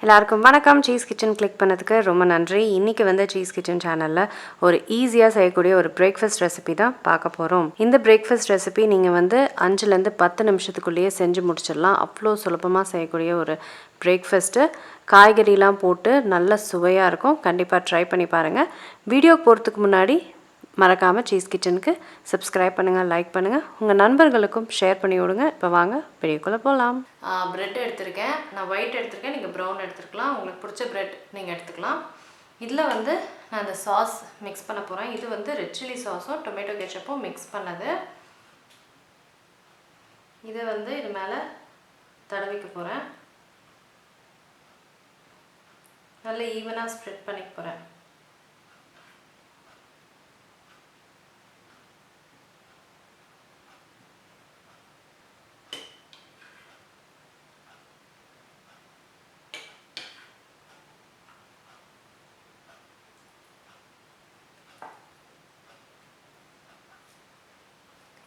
எல்லாருக்கும் வணக்கம். Cheese kitchen click பண்ணதுக்கு ரொம்ப நன்றி. இன்றைக்கி வந்து சீஸ் கிச்சன் சேனலில் ஒரு ஈஸியாக செய்யக்கூடிய ஒரு பிரேக்ஃபாஸ்ட் ரெசிபி தான் பார்க்க போகிறோம். இந்த பிரேக்ஃபாஸ்ட் ரெசிபி நீங்கள் வந்து 5லேருந்து 10 நிமிஷத்துக்குள்ளேயே செஞ்சு முடிச்சிடலாம். அவ்வளோ சுலபமாக செய்யக்கூடிய ஒரு பிரேக்ஃபாஸ்ட்டு. காய்கறிலாம் போட்டு நல்ல சுவையாக இருக்கும். கண்டிப்பாக ட்ரை பண்ணி பாருங்கள். வீடியோக்கு போகிறதுக்கு முன்னாடி மறக்காமல் சீஸ் கிச்சனுக்கு சப்ஸ்கிரைப் பண்ணுங்கள், லைக் பண்ணுங்கள், உங்கள் நண்பர்களுக்கும் ஷேர் பண்ணி விடுங்க. இப்போ வாங்க வீடியோக்குள்ளே போகலாம். ப்ரெட் எடுத்திருக்கேன். நான் ஒயிட் எடுத்திருக்கேன், நீங்கள் ப்ரௌன் எடுத்துக்கலாம். உங்களுக்கு பிடிச்ச ப்ரெட் நீங்கள் எடுத்துக்கலாம். இதில் வந்து நான் அந்த சாஸ் மிக்ஸ் பண்ண போகிறேன். இது வந்து ரெட் சில்லி சாஸும் டொமேட்டோ கெச்சப்பும் மிக்ஸ் பண்ணது. இதை வந்து இது மேலே தடவிக்க போகிறேன். நல்ல ஈவனாக ஸ்ப்ரெட் பண்ணிக்க போகிறேன்.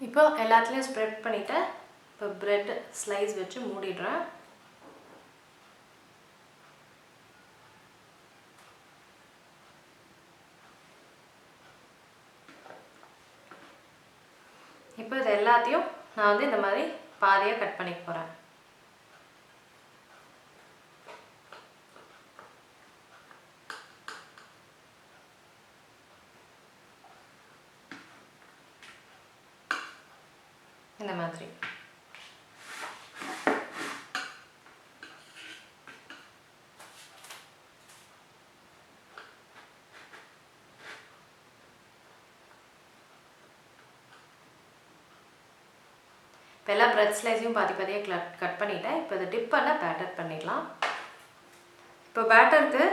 இப்போ எல்லாத்துலேயும் ஸ்ப்ரெட் பண்ணிவிட்டேன். இப்போ ப்ரெட் ஸ்லைஸ் வச்சு மூடிடுறேன். இப்போ இது எல்லாத்தையும் நான் வந்து இந்த மாதிரி பாதியாக கட் பண்ணிக்க போகிறேன். இந்த மாதிரி இப்போ எல்லா பிரெட் ஸ்லைஸையும் பாதி பாதியாக கட் பண்ணிட்டேன். இப்போ இதை டிப் பண்ண பேட்டர் பண்ணிடலாம். இப்போ பேட்டருக்கு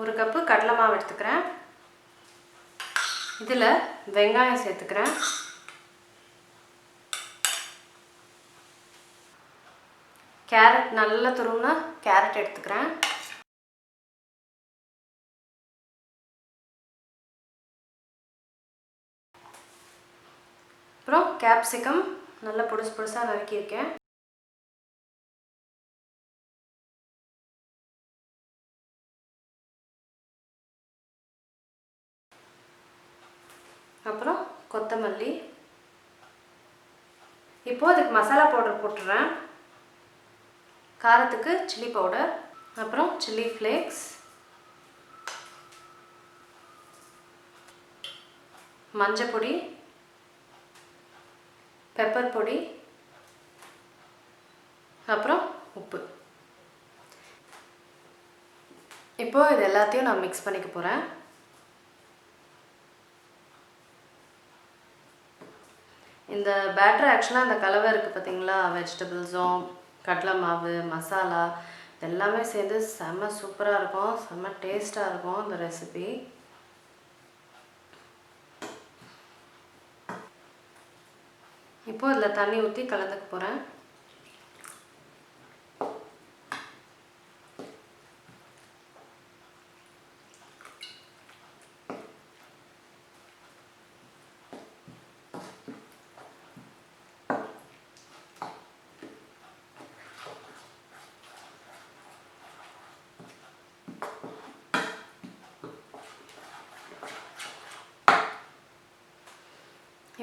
1 கப்பு கடலை மாவு எடுத்துக்கிறேன். இதில் வெங்காயம் சேர்த்துக்கிறேன். கேரட் நல்லா துருவினா கேரட் எடுத்துக்கிறேன். அப்புறம் கேப்சிகம் நல்லா பொடுசாக நறுக்கியிருக்கேன். அப்புறம் கொத்தமல்லி. இப்போ அதுக்கு மசாலா பவுடர் போட்டுறேன். காரத்துக்கு சில்லி பவுடர், அப்புறம் சில்லி ஃப்ளேக்ஸ், மஞ்சள் பொடி, பெப்பர் பொடி, அப்புறம் உப்பு. இப்போ இது எல்லாத்தையும் நான் மிக்ஸ் பண்ணிக்க போகிறேன். இந்த பேட்டர் ஆக்சுவலாக இந்த கலவை இருக்குது பார்த்தீங்களா, வெஜிடபிள்ஸும் கடலை மாவு மசாலா எல்லாமே சேர்ந்து செம்ம சூப்பராக இருக்கும், செம்ம டேஸ்ட்டாக இருக்கும் இந்த ரெசிபி. இப்போ இதில் தண்ணி ஊற்றி கலந்துக்க போகிறேன்.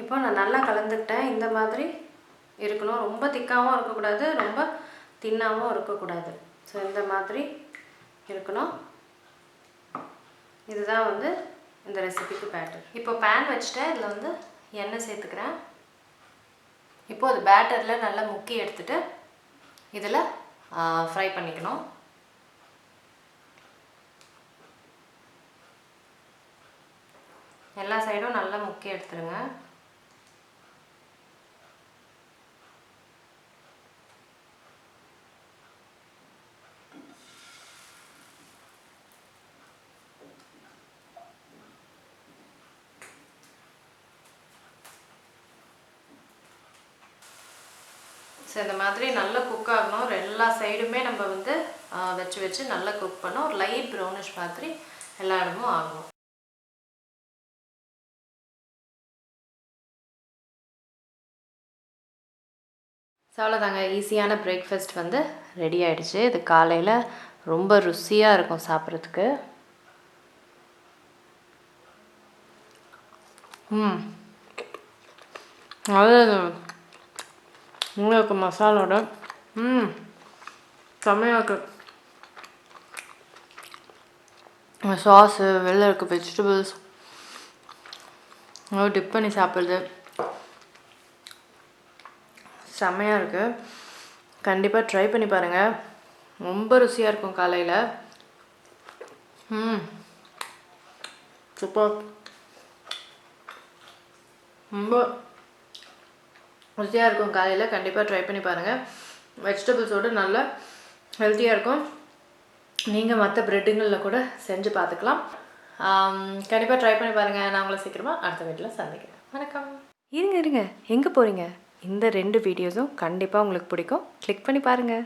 இப்போ நான் நல்லா கலந்துக்கிட்டேன். இந்த மாதிரி இருக்கணும். ரொம்ப திக்காகவும் இருக்கக்கூடாது, ரொம்ப தின்னாகவும் இருக்கக்கூடாது. ஸோ இந்த மாதிரி இருக்கணும். இதுதான் வந்து இந்த ரெசிபிக்கு பேட்டர். இப்போ பேன் வச்சுட்டேன். இதில் வந்து எண்ணெய் சேர்த்துக்கிறேன். இப்போது அது பேட்டரில் நல்லா முக்கி எடுத்துகிட்டு இதில் ஃப்ரை பண்ணிக்கணும். எல்லா சைடும் நல்லா முக்கி எடுத்துருங்க. ஸோ இந்த மாதிரி நல்லா குக் ஆகணும். எல்லா சைடுமே நம்ம வந்து வச்சு நல்லா குக் பண்ணோம். ஒரு லைட் ப்ரௌனிஷ் மாதிரி எல்லா இடமும் ஆகணும். ஸோ அவ்வளோதாங்க, ஈஸியான பிரேக்ஃபாஸ்ட் வந்து ரெடி ஆகிடுச்சு. இது காலையில் ரொம்ப ருசியாக இருக்கும் சாப்பிட்றதுக்கு. அதாவது உங்களுக்கு மசாலோட செம்மையாக இருக்குது. சாஸு வெளில இருக்க வெஜிடபிள்ஸ் டிப் பண்ணி சாப்பிட்றது செம்மையாக இருக்குது. கண்டிப்பாக ட்ரை பண்ணி பாருங்கள். ரொம்ப ருசியாக இருக்கும் காலையில். சூப்பர். ரொம்ப ருசியாக இருக்கும் காலையில். கண்டிப்பாக ட்ரை பண்ணி பாருங்கள். வெஜிடபிள்ஸோடு நல்லா ஹெல்த்தியாக இருக்கும். நீங்கள் மற்ற ப்ரெட்டுங்களில் கூட செஞ்சு பார்த்துக்கலாம். கண்டிப்பாக ட்ரை பண்ணி பாருங்கள். நான் உங்களை சீக்கிரமாக அடுத்த வீட்டில் சந்திக்கிறேன். வணக்கம். இருங்க எங்கே போகிறீங்க? இந்த 2 வீடியோஸும் கண்டிப்பாக உங்களுக்கு பிடிக்கும். கிளிக் பண்ணி பாருங்கள்.